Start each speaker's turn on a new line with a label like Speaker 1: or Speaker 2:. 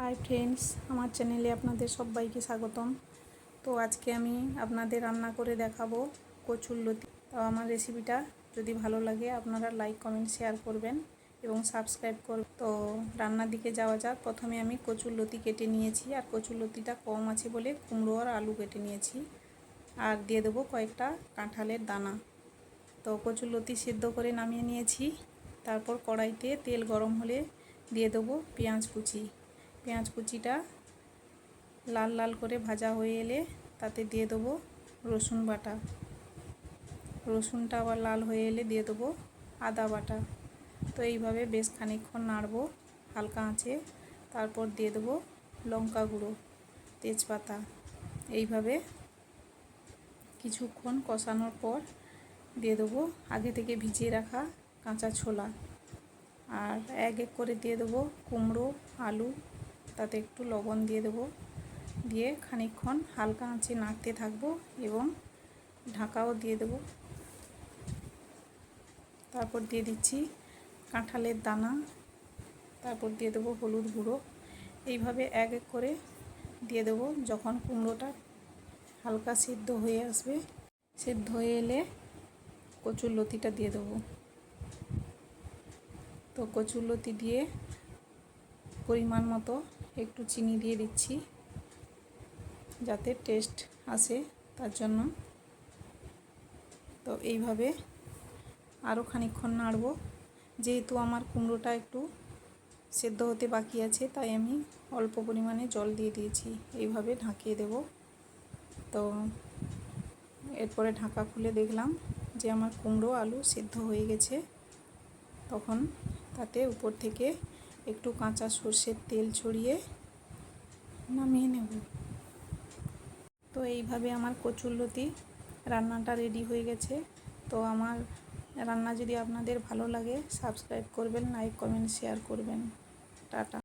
Speaker 1: Hi friends, আমার চ্যানেলে আপনাদের সবাইকে স্বাগতম। তো আজকে আমি আপনাদের রান্না করে দেখাবো কচুরলতি। তো আমার রেসিপিটা যদি ভালো লাগে আপনারা লাইক কমেন্ট শেয়ার করবেন এবং সাবস্ক্রাইব করবেন। তো রান্নার দিকে যাওয়া যাক। প্রথমে আমি কচুরলতি কেটে নিয়েছি, আর কচুরলতিটা কম আছে বলে কুমড়ো আর আলু কেটে নিয়েছি, আর দিয়ে দেবো কয়েকটা কাঁঠালের দানা। তো কচুরলতি সিদ্ধ করে নামিয়ে নিয়েছি। তারপর কড়াইতে তেল গরম হলে দিয়ে দেবো পেঁয়াজ কুচি। পেঁয়াজ কুচিটা লাল লাল করে ভাজা হয়ে এলে তাতে দিয়ে দেবো রসুন বাটা। রসুনটা আবার লাল হয়ে এলে দিয়ে দেবো আদা বাটা। তো এইভাবে বেশ খানিকক্ষণ নাড়বো হালকা আঁচে। তারপর দিয়ে দেবো লঙ্কা গুঁড়ো, তেজপাতা। এইভাবে কিছুক্ষণ কষানোর পর দিয়ে দেবো আগে থেকে ভিজিয়ে রাখা কাঁচা ছোলা, আর এক এক করে দিয়ে দেবো কুমড়ো, আলু, তাতে একটু লবণ দিয়ে দেবো। দিয়ে খানিকক্ষণ হালকা আঁচে নাড়তে থাকবো এবং ঢাকাও দিয়ে দেবো। তারপর দিয়ে দিচ্ছি কাঁঠালের দানা, তারপর দিয়ে দেবো হলুদ গুঁড়ো। এইভাবে এক এক করে দিয়ে দেবো। যখন কুমড়োটা হালকা সিদ্ধ হয়ে আসবে, সিদ্ধ হয়ে এলে কচুরলতিটা দিয়ে দেবো। তো কচুরলতি দিয়ে পরিমাণ মতো একটু চিনি দিয়ে দিচ্ছি যাতে টেস্ট আসে তার জন্য। তো এইভাবে আরও খানিকক্ষণ নাড়ব। যেহেতু আমার কুমড়োটা একটু সেদ্ধ হতে বাকি আছে, তাই আমি অল্প পরিমাণে জল দিয়ে দিয়েছি। এইভাবে ঢাকিয়ে দেব। তো এরপরে ঢাকা খুলে দেখলাম যে আমার কুমড়ো আলু সেদ্ধ হয়ে গেছে। তখন তাতে উপর থেকে একটু কাঁচা সর্ষের তেল ছড়িয়ে নামিয়ে নেব। তো এইভাবে আমার কচুরলতি রান্নাটা রেডি হয়ে গেছে। তো আমার রান্না যদি আপনাদের ভালো লাগে সাবস্ক্রাইব করবেন, লাইক কমেন্ট শেয়ার করবেন। টাটা।